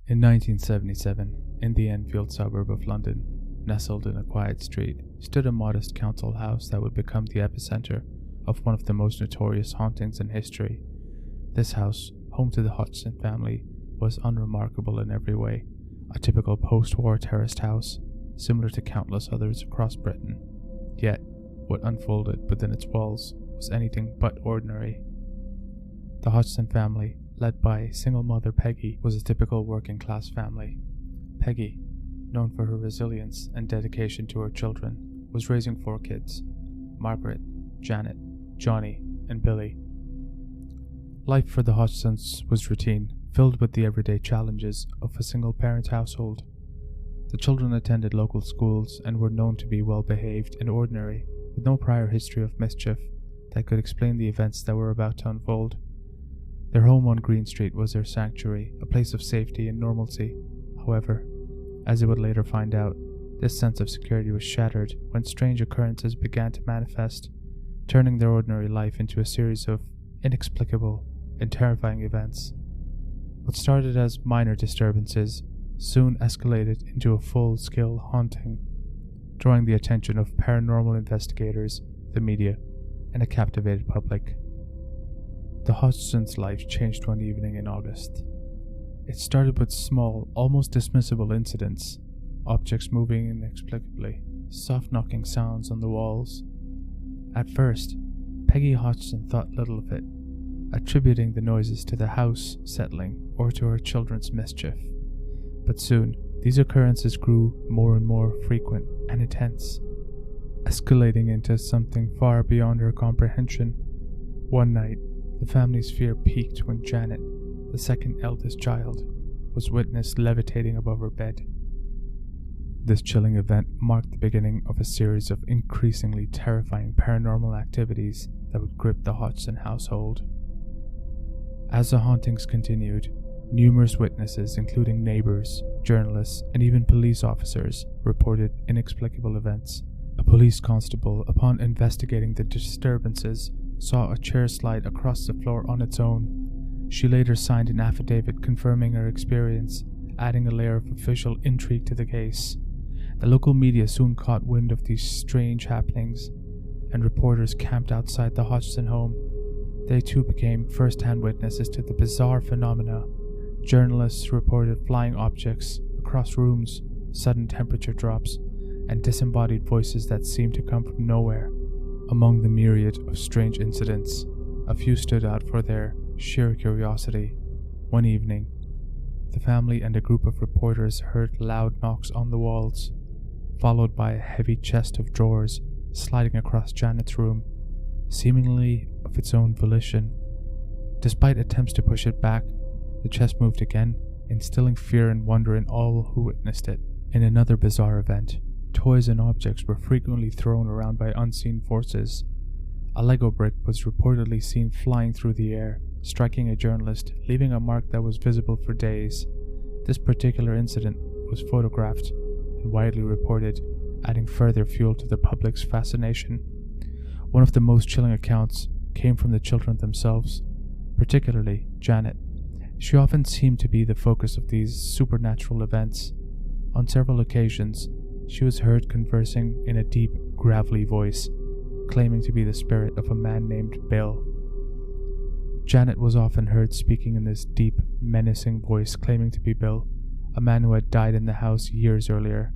In 1977, in the Enfield suburb of London, nestled in a quiet street, stood a modest council house that would become the epicenter of one of the most notorious hauntings in history. This house, home to the Hodgson family, was unremarkable in every way, a typical post-war terraced house, similar to countless others across Britain. Yet, what unfolded within its walls was anything but ordinary. The Hodgson family, led by single mother Peggy, was a typical working-class family. Peggy, known for her resilience and dedication to her children, was raising 4 kids: Margaret, Janet, Johnny, and Billy. Life for the Hodgsons was routine, filled with the everyday challenges of a single-parent household. The children attended local schools and were known to be well-behaved and ordinary, with no prior history of mischief that could explain the events that were about to unfold. Their home on Green Street was their sanctuary, a place of safety and normalcy. However, as they would later find out, this sense of security was shattered when strange occurrences began to manifest, turning their ordinary life into a series of inexplicable and terrifying events. What started as minor disturbances soon escalated into a full-scale haunting, drawing the attention of paranormal investigators, the media, and a captivated public. The Hodgsons' life changed one evening in August. It started with small, almost dismissible incidents: objects moving inexplicably, soft knocking sounds on the walls. At first, Peggy Hodgson thought little of it, attributing the noises to the house settling or to her children's mischief. But soon, these occurrences grew more and more frequent and intense, escalating into something far beyond her comprehension. One night, the family's fear peaked when Janet, the second eldest child, was witnessed levitating above her bed. This chilling event marked the beginning of a series of increasingly terrifying paranormal activities that would grip the Hodgson household. As the hauntings continued, numerous witnesses, including neighbors, journalists, and even police officers, reported inexplicable events. A police constable, upon investigating the disturbances, saw a chair slide across the floor on its own. She later signed an affidavit confirming her experience, adding a layer of official intrigue to the case. The local media soon caught wind of these strange happenings, and reporters camped outside the Hodgson home. They too became first-hand witnesses to the bizarre phenomena. Journalists reported flying objects across rooms, sudden temperature drops, and disembodied voices that seemed to come from nowhere. Among the myriad of strange incidents, a few stood out for their sheer curiosity. One evening, the family and a group of reporters heard loud knocks on the walls, followed by a heavy chest of drawers sliding across Janet's room, seemingly of its own volition. Despite attempts to push it back, the chest moved again, instilling fear and wonder in all who witnessed it. In another bizarre event, toys and objects were frequently thrown around by unseen forces. A Lego brick was reportedly seen flying through the air, striking a journalist, leaving a mark that was visible for days. This particular incident was photographed and widely reported, adding further fuel to the public's fascination. One of the most chilling accounts came from the children themselves, particularly Janet. She often seemed to be the focus of these supernatural events. On several occasions, she was heard conversing in a deep, gravelly voice, claiming to be the spirit of a man named Bill. Janet was often heard speaking in this deep, menacing voice, claiming to be Bill, a man who had died in the house years earlier.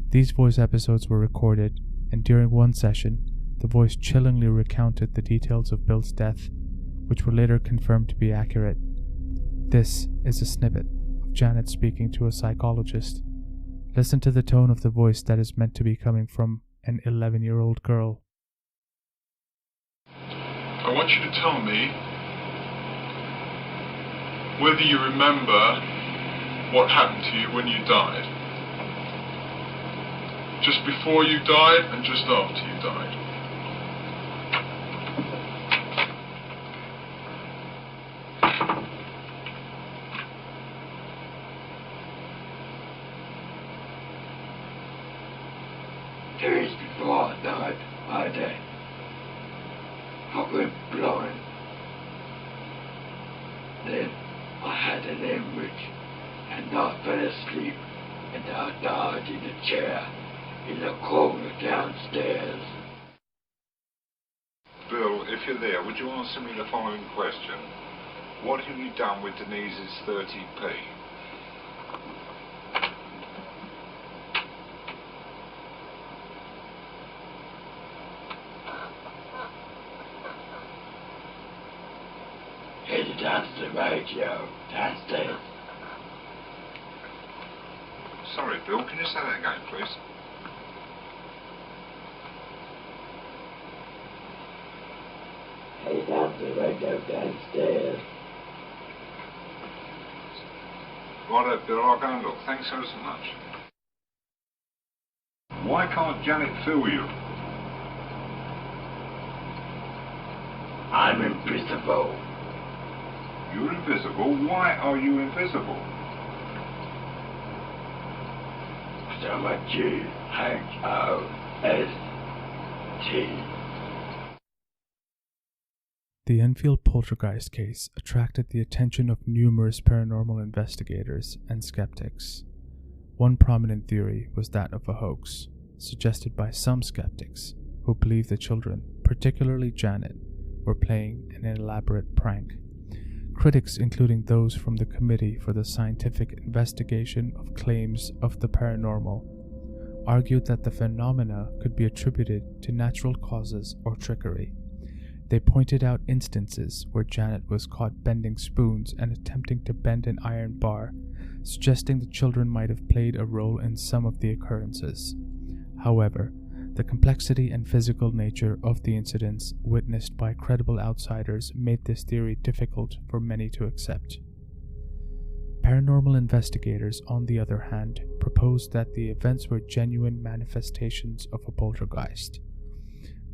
These voice episodes were recorded, and during one session, the voice chillingly recounted the details of Bill's death, which were later confirmed to be accurate. This is a snippet of Janet speaking to a psychologist. Listen to the tone of the voice that is meant to be coming from an 11-year-old girl. I want you to tell me whether you remember what happened to you when you died. Just before you died and just after you died. Days before I died, I went blind. Then I had an hemorrhage and not fell asleep, and I died in a chair in the corner downstairs. Bill, if you're there, would you answer me the following question? What have you done with Denise's 30p? Headed down to the radio, downstairs. Sorry, Bill, can you say that again, please? Headed down to the radio, downstairs. Righto, Bill, I'll go and look. Thanks so much. Why can't Janet feel you? I'm invisible. You're invisible? Why are you invisible? So much H-O-S-T. The Enfield poltergeist case attracted the attention of numerous paranormal investigators and skeptics. One prominent theory was that of a hoax, suggested by some skeptics who believed the children, particularly Janet, were playing an elaborate prank. Critics, including those from the Committee for the Scientific Investigation of Claims of the Paranormal, argued that the phenomena could be attributed to natural causes or trickery. They pointed out instances where Janet was caught bending spoons and attempting to bend an iron bar, suggesting the children might have played a role in some of the occurrences. However, the complexity and physical nature of the incidents witnessed by credible outsiders made this theory difficult for many to accept. Paranormal investigators, on the other hand, proposed that the events were genuine manifestations of a poltergeist.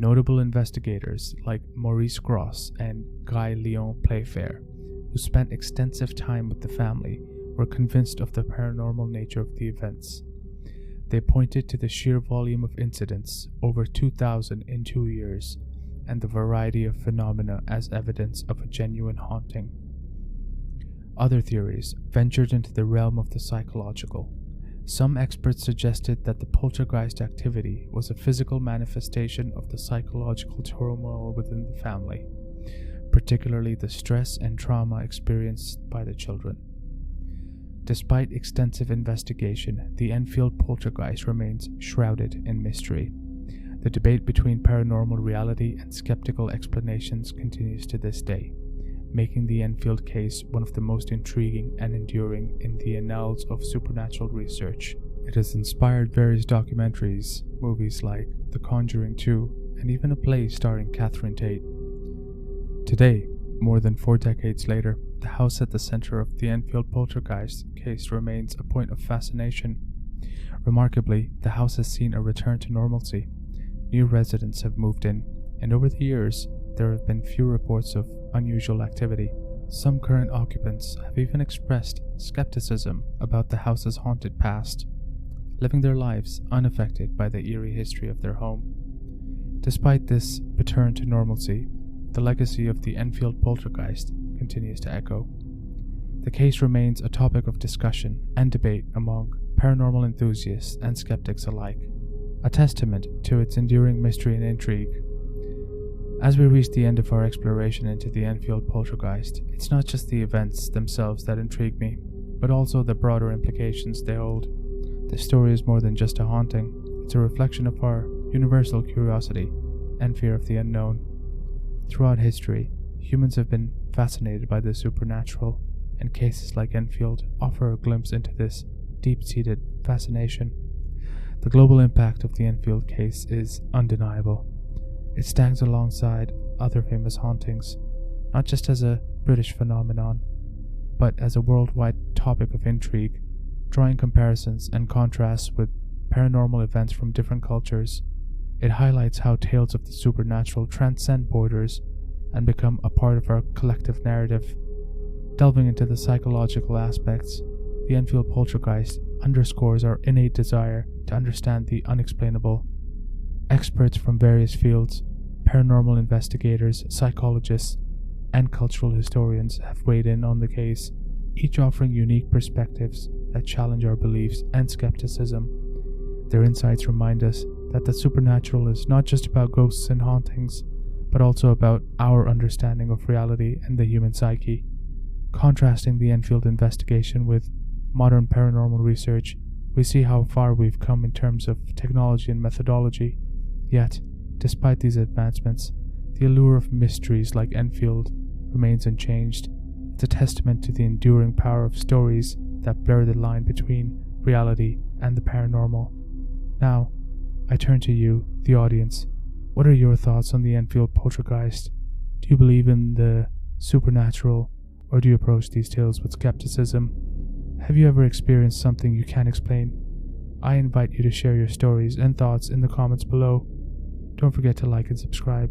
Notable investigators like Maurice Grosse and Guy Leon Playfair, who spent extensive time with the family, were convinced of the paranormal nature of the events. They pointed to the sheer volume of incidents, over 2,000 in 2 years, and the variety of phenomena as evidence of a genuine haunting. Other theories ventured into the realm of the psychological. Some experts suggested that the poltergeist activity was a physical manifestation of the psychological turmoil within the family, particularly the stress and trauma experienced by the children. Despite extensive investigation, the Enfield poltergeist remains shrouded in mystery. The debate between paranormal reality and skeptical explanations continues to this day, making the Enfield case one of the most intriguing and enduring in the annals of supernatural research. It has inspired various documentaries, movies like The Conjuring 2, and even a play starring Catherine Tate. Today, more than 4 decades later, the house at the center of the Enfield poltergeist case remains a point of fascination. Remarkably, the house has seen a return to normalcy. New residents have moved in, and over the years, there have been few reports of unusual activity. Some current occupants have even expressed skepticism about the house's haunted past, living their lives unaffected by the eerie history of their home. Despite this return to normalcy, the legacy of the Enfield poltergeist continues to echo. The case remains a topic of discussion and debate among paranormal enthusiasts and skeptics alike, a testament to its enduring mystery and intrigue. As we reach the end of our exploration into the Enfield poltergeist, it's not just the events themselves that intrigue me, but also the broader implications they hold. This story is more than just a haunting, it's a reflection of our universal curiosity and fear of the unknown. Throughout history, humans have been fascinated by the supernatural, and cases like Enfield offer a glimpse into this deep-seated fascination. The global impact of the Enfield case is undeniable. It stands alongside other famous hauntings, not just as a British phenomenon, but as a worldwide topic of intrigue, drawing comparisons and contrasts with paranormal events from different cultures. It highlights how tales of the supernatural transcend borders and become a part of our collective narrative. Delving into the psychological aspects, the Enfield poltergeist underscores our innate desire to understand the unexplainable. Experts from various fields, paranormal investigators, psychologists, and cultural historians have weighed in on the case, each offering unique perspectives that challenge our beliefs and skepticism. Their insights remind us that the supernatural is not just about ghosts and hauntings, but also about our understanding of reality and the human psyche. Contrasting the Enfield investigation with modern paranormal research, we see how far we've come in terms of technology and methodology. Yet, despite these advancements, the allure of mysteries like Enfield remains unchanged. It's a testament to the enduring power of stories that blur the line between reality and the paranormal. Now, I turn to you, the audience. What are your thoughts on the Enfield poltergeist? Do you believe in the supernatural, or do you approach these tales with skepticism? Have you ever experienced something you can't explain? I invite you to share your stories and thoughts in the comments below. Don't forget to like and subscribe.